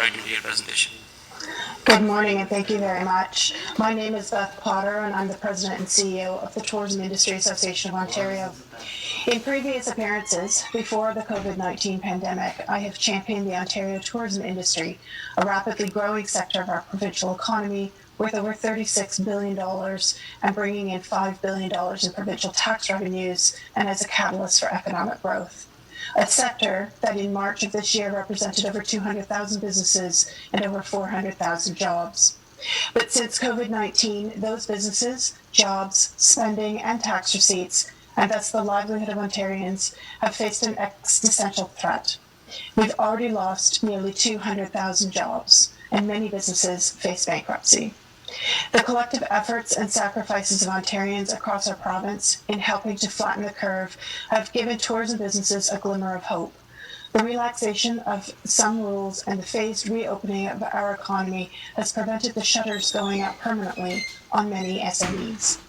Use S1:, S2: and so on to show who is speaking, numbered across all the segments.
S1: invite you to your presentation.
S2: Good morning, and thank you very much. My name is Beth Potter, and I'm the President and CEO of the Tourism Industry Association of Ontario. In previous appearances, before the COVID-19 pandemic, I have championed the Ontario tourism industry, a rapidly growing sector of our provincial economy, worth over $36 billion and bringing in $5 billion in provincial tax revenues, and as a catalyst for economic growth. A sector that in March of this year represented over 200,000 businesses and over 400,000 jobs. But since COVID-19, those businesses, jobs, spending, and tax receipts, and thus the livelihood of Ontarians, have faced an existential threat. We've already lost nearly 200,000 jobs, and many businesses face bankruptcy. The collective efforts and sacrifices of Ontarians across our province in helping to flatten the curve have given tourism businesses a glimmer of hope. The relaxation of some rules and the phased reopening of our economy has prevented the shutters going up permanently on many SMEs.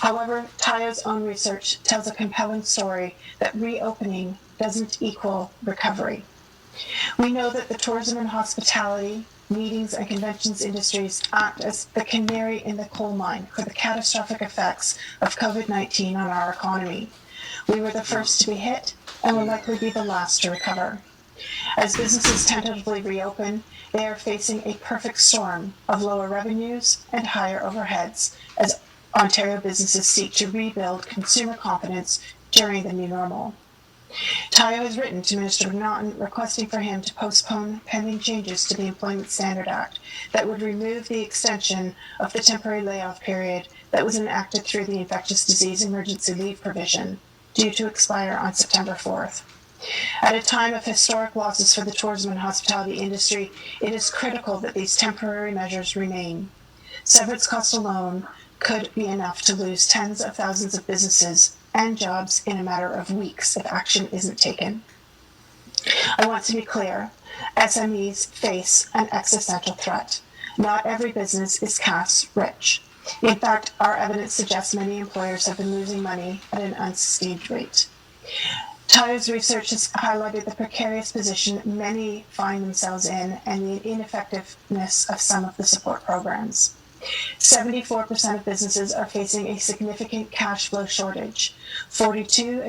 S2: However, Tayo's own research tells a compelling story that reopening doesn't equal recovery. We know that the tourism and hospitality, meetings and conventions industries act as the canary in the coal mine for the catastrophic effects of COVID-19 on our economy. We were the first to be hit and will likely be the last to recover. As businesses tentatively reopen, they are facing a perfect storm of lower revenues and higher overheads as Ontario businesses seek to rebuild consumer confidence during the new normal. Tayo has written to Minister McNaughton requesting for him to postpone pending changes to the Employment Standard Act that would remove the extension of the temporary layoff period that was enacted through the infectious disease emergency leave provision, due to expire on September 4th. At a time of historic losses for the tourism and hospitality industry, it is critical that these temporary measures remain. Severance costs alone could be enough to lose tens of thousands of businesses and jobs in a matter of weeks if action isn't taken. I want to be clear, SMEs face an existential threat. Not every business is cash rich. In fact, our evidence suggests many employers have been losing money at an unsustained rate. Tayo's research has highlighted the precarious position many find themselves in and the ineffectiveness of some of the support programs. 74% of businesses are facing a significant cash flow shortage. 42%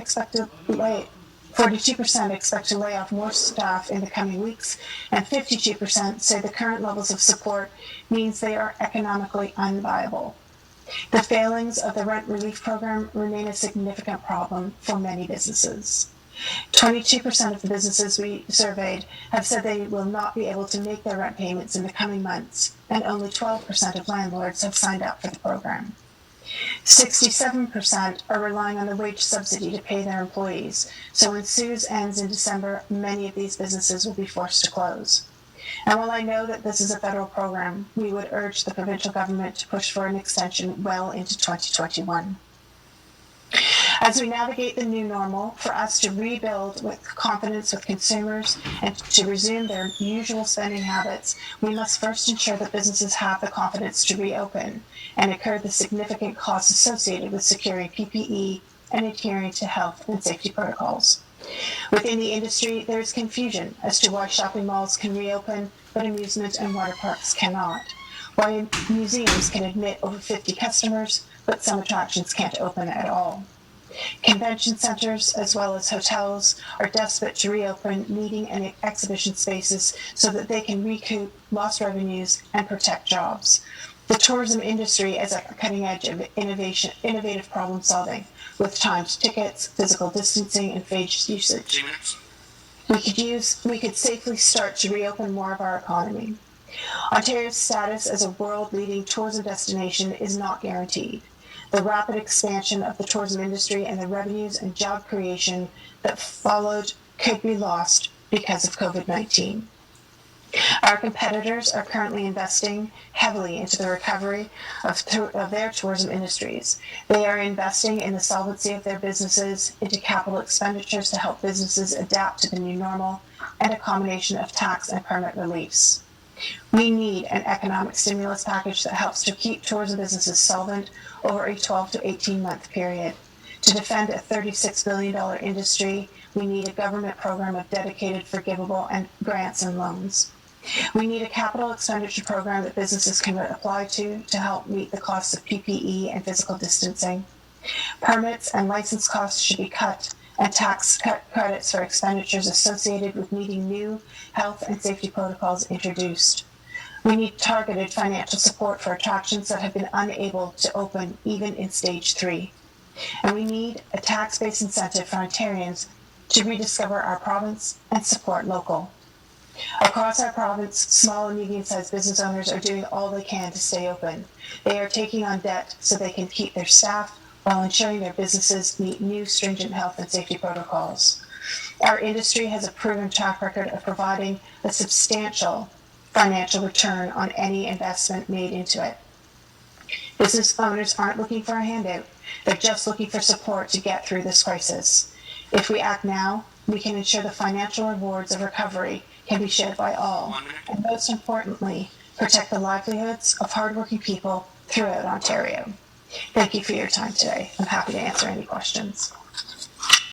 S2: expect to lay off more staff in the coming weeks, and 52% say the current levels of support means they are economically unviable. The failings of the rent relief program remain a significant problem for many businesses. 22% of the businesses we surveyed have said they will not be able to make their rent payments in the coming months, and only 12% of landlords have signed up for the program. 67% are relying on the wage subsidy to pay their employees, so when CEWS ends in December, many of these businesses will be forced to close. And while I know that this is a federal program, we would urge the provincial government to push for an extension well into 2021. As we navigate the new normal, for us to rebuild with confidence with consumers and to resume their usual spending habits, we must first ensure that businesses have the confidence to reopen and incur the significant costs associated with securing PPE and adhering to health and safety protocols. Within the industry, there is confusion as to why shopping malls can reopen, but amusement and water parks cannot. Why museums can admit over 50 customers, but some attractions can't open at all. Convention centers, as well as hotels, are desperate to reopen meeting and exhibition spaces so that they can recoup lost revenues and protect jobs. The tourism industry is at the cutting edge of innovative problem solving, with timed tickets, physical distancing, and phased usage. We could safely start to reopen more of our economy. Ontario's status as a world-leading tourism destination is not guaranteed. The rapid expansion of the tourism industry and the revenues and job creation that followed could be lost because of COVID-19. Our competitors are currently investing heavily into the recovery of their tourism industries. They are investing in the solvency of their businesses, into capital expenditures to help businesses adapt to the new normal, and a combination of tax and permit reliefs. We need an economic stimulus package that helps to keep tourism businesses solvent over a 12 to 18-month period. To defend a $36 billion industry, we need a government program of dedicated, forgivable, and grants and loans. We need a capital expenditure program that businesses can apply to help meet the costs of PPE and physical distancing. Permits and license costs should be cut, and tax credits for expenditures associated with meeting new health and safety protocols introduced. We need targeted financial support for attractions that have been unable to open even in stage 3. And we need a tax-based incentive for Ontarians to rediscover our province and support local. Across our province, small and medium-sized business owners are doing all they can to stay open. They are taking on debt so they can keep their staff while ensuring their businesses meet new stringent health and safety protocols. Our industry has a proven track record of providing a substantial financial return on any investment made into it. Business owners aren't looking for a handout. They're just looking for support to get through this crisis. If we act now, we can ensure the financial rewards of recovery can be shared by all, and most importantly, protect the livelihoods of hardworking people throughout Ontario. Thank you for your time today. I'm happy to answer any questions.